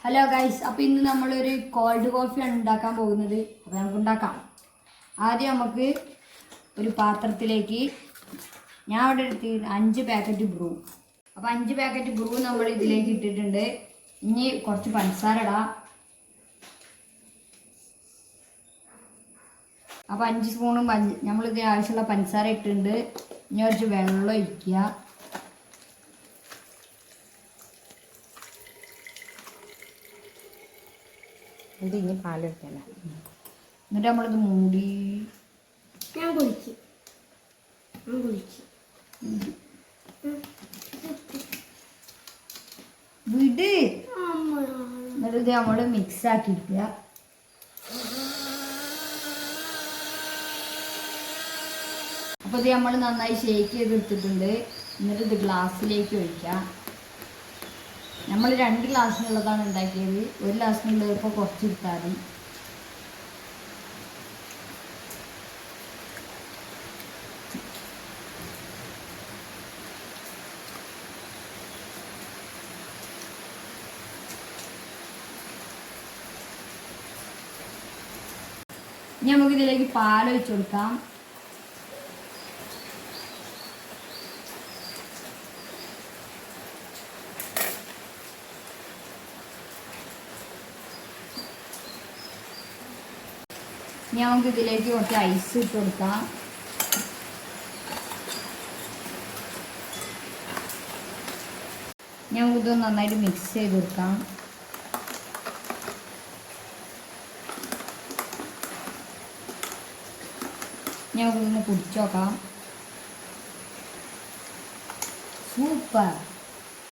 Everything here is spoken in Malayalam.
ഹലോ ഗൈസ്, അപ്പോൾ ഇന്ന് നമ്മളൊരു കോൾഡ് കോഫിയാണ് ഉണ്ടാക്കാൻ പോകുന്നത്. അപ്പോൾ നമുക്ക് ഉണ്ടാക്കാം. ആദ്യം നമുക്ക് ഒരു പാത്രത്തിലേക്ക് ഞാൻ അവിടെ എടുത്ത് 5 പാക്കറ്റ് ബ്രൂ. അപ്പോൾ 5 പാക്കറ്റ് ബ്രൂ നമ്മൾ ഇതിലേക്ക് ഇട്ടിട്ടുണ്ട്. ഇനി കുറച്ച് പഞ്ചസാര ഇടാം. അപ്പോൾ 5 സ്പൂണും നമ്മളിതിന് ആവശ്യമുള്ള പഞ്ചസാര ഇട്ടിട്ടുണ്ട്. ഇനി കുറച്ച് വെള്ളം ഒഴിക്കുക. ഇത് ഇനി പാലെടുക്കല. എന്നിട്ട് നമ്മളിത് മൂടി ഞാൻ കുളിച്ച് വിട്. എന്നിട്ട് ഇത് നമ്മൾ മിക്സ് ആക്കിയിരിക്കുക. അപ്പോൾ ഇത് നമ്മൾ നന്നായി ഷേക്ക് ചെയ്തെടുത്തിട്ടുണ്ട്. എന്നിട്ട് ഇത് ഗ്ലാസ്സിലേക്ക് ഒഴിക്കാം. നമ്മൾ 2 ഗ്ലാസ്സിനുള്ളതാണ് ഉണ്ടാക്കിയത്. 1 ഗ്ലാസ്സിനുള്ളത് ഇപ്പോൾ കുറച്ചെടുത്താൽ മതി. ഇനി നമുക്കിതിലേക്ക് പാലൊഴിച്ച് കൊടുക്കാം. ഇനി നമുക്ക് ഇതിലേക്ക് കുറച്ച് ഐസ് ഇട്ട് കൊടുക്കാം. ഇനി നമുക്കിത് നന്നായിട്ട് മിക്സ് ചെയ്ത് കൊടുക്കാം. ഇനി നമുക്കിതൊന്ന് കുടിച്ച് നോക്കാം. സൂപ്പർ.